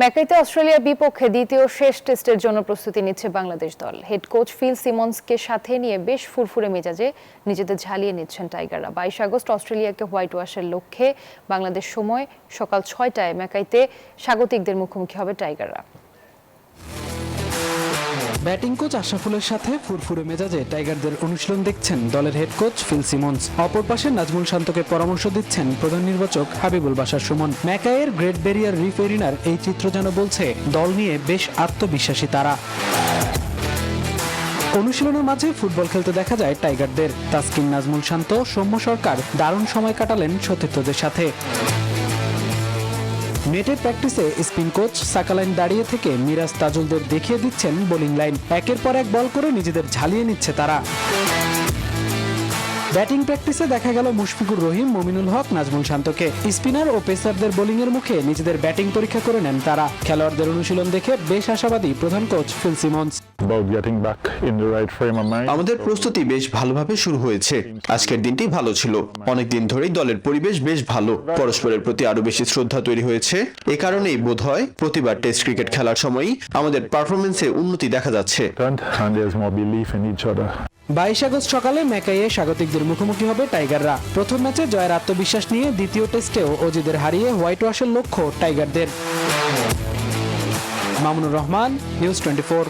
ম্যাকাইতে অস্ট্রেলিয়ার বিপক্ষে দ্বিতীয় শেষ টেস্টের জন্য প্রস্তুতি নিচ্ছে বাংলাদেশ দল। হেড কোচ ফিল সিমন্সকে সাথে নিয়ে বেশ ফুরফুরে মেজাজে নিজেদের ঝালিয়ে নিচ্ছেন টাইগাররা। 22 আগস্ট অস্ট্রেলিয়াকে হোয়াইট ওয়াশের লক্ষ্যে বাংলাদেশ সময় সকাল 6টায় ম্যাকাইতে স্বাগতিকদের মুখোমুখি হবে টাইগাররা। ব্যাটিং কোচ আশরাফুলের সাথে ফুরফুরে মেজাজে টাইগারদের অনুশীলন দেখছেন দলের হেড কোচ ফিল সিমন্স। অপর পাশে নাজমুল শান্তকে পরামর্শ দিচ্ছেন প্রধান নির্বাচক হাবিবুল বাশার সুমন। ম্যাকাইয়ের গ্রেট ব্যারিয়ার রিফ এরিনার এই চিত্র যেন বলছে দল নিয়ে বেশ আত্মবিশ্বাসী তারা। অনুশীলনের মাঝে ফুটবল খেলতে দেখা যায় টাইগারদের। তাসকিন, নাজমুল শান্ত, সৌম্য সরকার দারুণ সময় কাটালেন সতীর্থদের সাথে। নেটের প্র্যাকটিসে স্পিন কোচ সাকালাইন দাঁড়িয়ে থেকে মিরাজ তাজুলদের দেখিয়ে দিচ্ছেন বোলিং লাইন। একের পর এক বল করে নিজেদের ঝালিয়ে নিচ্ছে তারা। ব্যাটিং প্র্যাকটিসে দেখা গেল মুশফিকুর রহিম, মুমিনুল হক, নাজমুল শান্তকে। স্পিনার ও পেসারদের বোলিংয়ের মুখে নিজেদের ব্যাটিং পরীক্ষা করে নেন তারা। খেলোয়াড়দের অনুশীলন দেখে বেশ আশাবাদী প্রধান কোচ ফিল সিমন্স। আমাদের প্রস্তুতি বেশ ভালোভাবে শুরু হয়েছে। আজকের দিনটি ভালো ছিল। অনেকদিন ধরেই দলের পরিবেশ বেশ ভালো। পরস্পরের প্রতি আরো বেশি শ্রদ্ধা তৈরি হয়েছে। এ কারণেই বোধহয় প্রতিবার টেস্ট ক্রিকেট খেলার সময়ই আমাদের পারফরমেন্সে উন্নতি দেখা যাচ্ছে। 22 আগস্ট সকালে ম্যাকাইয়ে স্বাগতিকদের মুখোমুখি হবে টাইগাররা। প্রথম ম্যাচে জয়ের আত্মবিশ্বাস নিয়ে দ্বিতীয় টেস্টেও অজিদের হারিয়ে হোয়াইট ওয়াশের লক্ষ্য টাইগারদের। মামুনুর রহমান, নিউজ 24।